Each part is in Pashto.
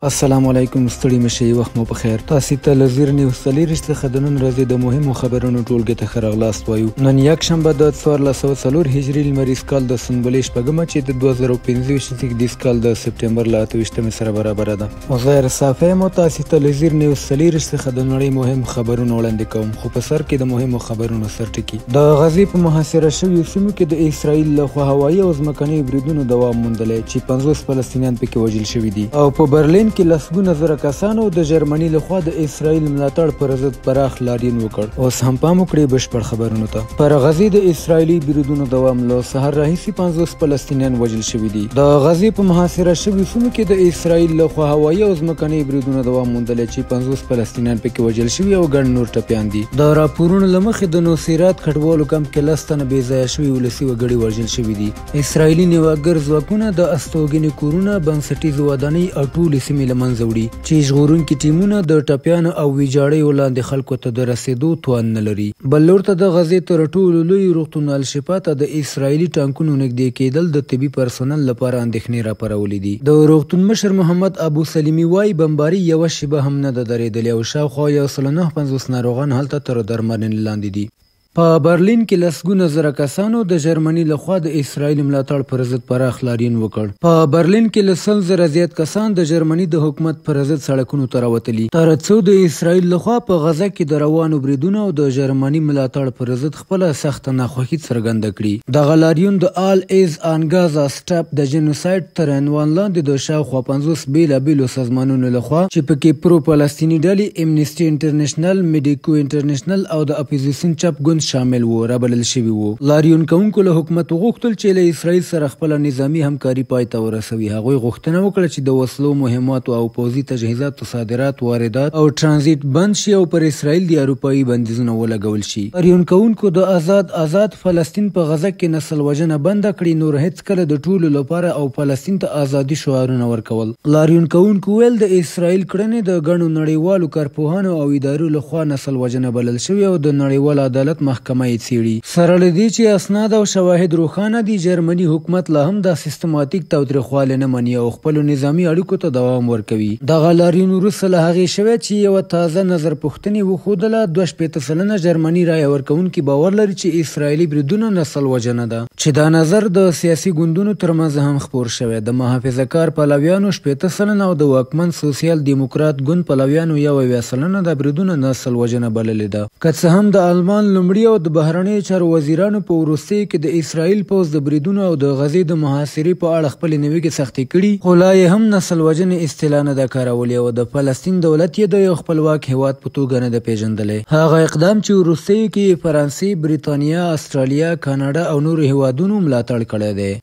السلام علیکم، ستړي مشئ، وخت مو په خیر. تاسو ته له زیر نیوز څلېرویشت څخه د نن ورځې د مهمو خبرونو ټولګې ته ښه راغلاست وایو. نن یکشنبه د 1404 هجري لمریز کال د سنبلې شپږمه چې د 2025 زیږدیز کال د سپټمبر له 28 سره برابره ده. غیر صافی مو تاسو ته له زیر نیوز څلېرویشت څخه د نړۍ مهم خبرونه وړاندې کوم، خو په سر کې د مهمو خبرونو سرټکي. د غزې په محاصره شویو سیمو کې د اسرائیل لخوا هوایي او ځمکنیو بریدونو دوام موندلی چې 50 فلسطینیان پکې وژل شوي دي، او په برلین کې لسګونه زره کسانو د جرمني لخوا د اسرائیل ملاتړ پر ضد پراخ لاریون وکړ. اوس هم پام وکړئ بشپړ خبرونو ته. پر غزې د اسرائیلي بریدونو دوام له سهار راهیسې 50 فلسطینیان وژل شوي دي. د غزې په محاصره شویو سیمو کې د اسرائیل لخوا هوایي او ځمکني بریدونو دوام موندلی چې 50 فلسطینیان پکې وژل شوي او ګڼ نور ټپیان دي. د راپورونو له مخې د نوسیرات کډوالو کمپ کې 10 تنه بې ځایه شوي ولسي وګړي وژل شوي دي. اسرائیلي نیواګر ځواکونه د استوګنې کورونه، بنسټیزې ودانۍ او ټولې سیمې له منځه وړي چې ژغورونکي ټیمونه د ټپیانو او ویجاړیو لاندې خلکو ته د رسېدو توان نه لري. بل لور ته د غزې تر ټولو لوی روغتون الشفا ته د اسرائیلي ټانکونو نږدې کېدل د طبي پرسونل لپاره اندېښنې راپارولې دي. د روغتون مشر محمد ابو سلیمي وایي بمباري یوه شیبه هم نه ده درېدلې او شاوخوا 159 ناروغان هلته تر درملنې لاندې دي. په برلین کې لسګونه زره کسانو د جرمني لخوا د اسرائیل ملاتړ پر ضد پراخ لاریون وکړ. په برلین کې له 100 زره زیات کسان د جرمني د حکومت پر ضد سړکونو ته راوتلي، تر څو د اسرائیل لخوا په غزه کې د روانو بریدونو او د جرمني ملاتړ پر ضد خپله سخته ناخوښي څرګنده کړي. دغه لاریون د آل ایز آن غازا سټاپ د جنوساید تر عنوان لاندې د شاوخوا 50 بېلابېلو سازمانونو لخوا چې پکې پرو فلسطیني ډلې، امنیسټي انټرنیشنل، میډیکو انټرنیشنل او د اپوزیسون چپ ګوند شامل وو رابلل شوي وو. لاریون کوونکو له حکومت وغوښتل چې له اسرائیل سره خپله نظامي همکاري پای ته ورسوي. هغوی غوښتنه وکړه چې د وسلو، مهماتو او پوځي تجهیزاتو صادرات، واردات او ترانزیت بند شي او پر اسرائیل د اروپایي بندیزونه ولګول شي. لاریون کوونکو د آزاد فلسطین په غزه کې نسل وژنه بنده کړي، نور هېڅکله د ټولو لپاره او فلسطین ته ازادي شعارونه ورکول. لاریون کوونکو ویل د اسرائیل کړنې د ګڼو نړیوالو کارپوهانو او ادارو لخوا نسل وژنه بلل شوې او د نړیوال عدالت محکمه څیړي. سره له دې چې اسناد او شواهد روښانه دي، جرمني حکومت لا هم دا سیستماتیک تاوتریخوالی نه مني او خپلو نظامي اړیکو ته دوام ورکوي. دغه لاریون وروسته له هغې شوی چې یوه تازه نظر پوښتنې وښودله 62% جرمني رایه ورکوونکي باور لري چې اسرائیلي بریدونه نسل وژنه ده، چې دا نظر د سیاسي ګوندونو ترمنځ هم خپور شوی. د محافظه کار پلویانو 80% او د واکمن سوسیال دیموکرات ګوند پلویانو 71% د بریدونه نسل وژنه بللې ده. که څه هم د آلمان لومړي او د بهرنیو چارو وزیرانو په وروستیو کې د اسرائیل پوځ د بریدونو او د غزې د محاصرې په اړه خپلې نیوکې سختې کړي، خو لا یې هم نسل وژنې اصطلاح نه ده کارولې او د فلسطین دولت یې د یو خپلواک هیواد په توګه نه ده پیژندلی. هغه اقدام چې وروستیو کې فرانسې، بریتانیا، استرالیا، کاناډا او نورو هیوادونو ملاتړ کړی دی.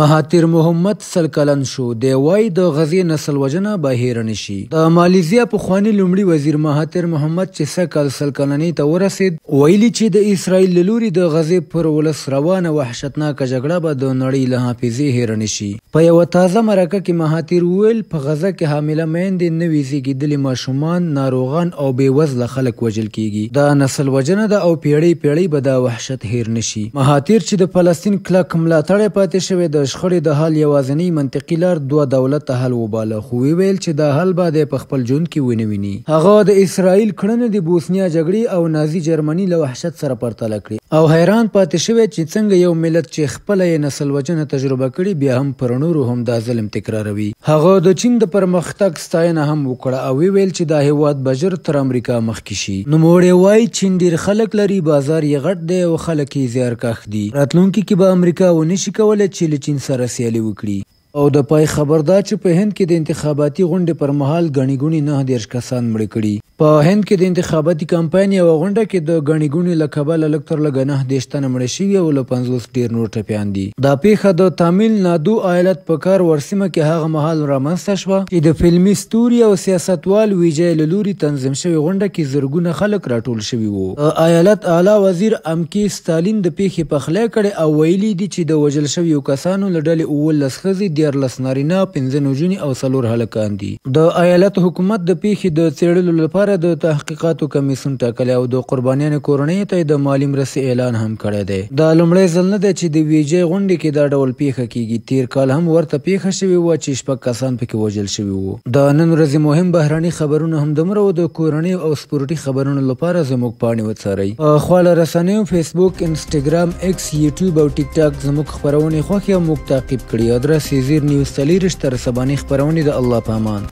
مهاتیر محمد 100 کلن شو. دی وایي د غزې نسل وژنه به هیره نه شي. د مالیزیا پخواني لومړي وزیر مهاتیر محمد چې 100 کلنۍ ته ورسېد، ویلي چې د اسرائیل له لوري د غزې پر ولس روانه وحشتناکه جګړه به د نړۍ له حافظې هیره نه شي. په یوه تازه مرکه کې مهاتیر وویل په غزه کې حامله میندې، نوي زیږېدلي ماشومان، ناروغان او بېوزله خلک وژل کیږي. دا نسل وژنه ده او پیړۍ به دا وحشت هیر نه شي. مهاتیر چې د فلسطین کلک ملاتړی پاتې شوی د شخړې د حل یوازینی منطقي لار دوه دولته حل وباله، خو ویل چې دا حل به د په خپل ژوند کې ونه ویني. هغه د اسرائیل کړنې د بوسنیا جګړې او نازي جرمني له وحشت سره پرتله کړي او حیران پاتې شوی چې څنګه یو ملت چې خپله یې نسل وژنه تجربه کړي بیا هم پر نورو هم دا ظلم تکراروي. هغه د چین د پرمختګ ستاینه هم وکړه او ویل چې دا هیواد به ژر تر امریکا مخکې شي. نوموړی وایي چین ډیر خلک لري، بازار یې غټ دی او خلک یې زیارکښ دي. راتلونکي کې به امریکا ونشي کولی چې له چین سره سیالي وکړي. او د پای خبر دا چې په هند کې د انتخاباتي غونډې پر مهال ګڼې ګوڼې 29 کسان مړه کړي. په هند کې د انتخاباتي کمپاین یوه غونډه کې د ګڼې ګوڼې له کبله لږ تر لږه 29 تنه مړه شوي او له 50 ډېر نور ټپیان دي. دا پیښه د تامل نادو ایالت په کار ورسیمه کې هغه مهال رامنځته شوه چې د فلمي ستوري او سیاستوال ویجای له لوري تنظیم شوې غونډه کې زرګونه خلک راټول شوي وو. ایالت اعلی وزیر امکی ستالین د پیښې پخلی کړی او ویلي دي چې د وژل شویو کسانو له ډلې 19 ښځې 14 نارینه 15 نجونې او 4 هلکان دي. د ایالت حکومت د پیښې د څېړلو لپاره د تحقیقاتو کمیسیون ټاکلی او د قربانیانو کورنیو ته د مالي مرستې اعلان هم کړی دی. دا لومړی ځل نه دی چې د ویجې غونډې کې دا ډول پیښه کیږي. تیر کال هم ورته پیښه شوې وه چې 6 کسان پکې وژل شوي وو. د نن ورځې مهم بهرني خبرونه هم دومره وو. د کورنیو او سپورټي خبرونو لپاره زموږ پاڼې وڅارئ. خواله رسنیو فیسبوک، انسټاګرام، ایکس، یوټیوب او ټیک ټاک زموږ خپرونې خوښې او موږ تعقیب کړي. ادرس یې زیر نیوز 40 تر سبانۍ خپرونې. د الله په امان.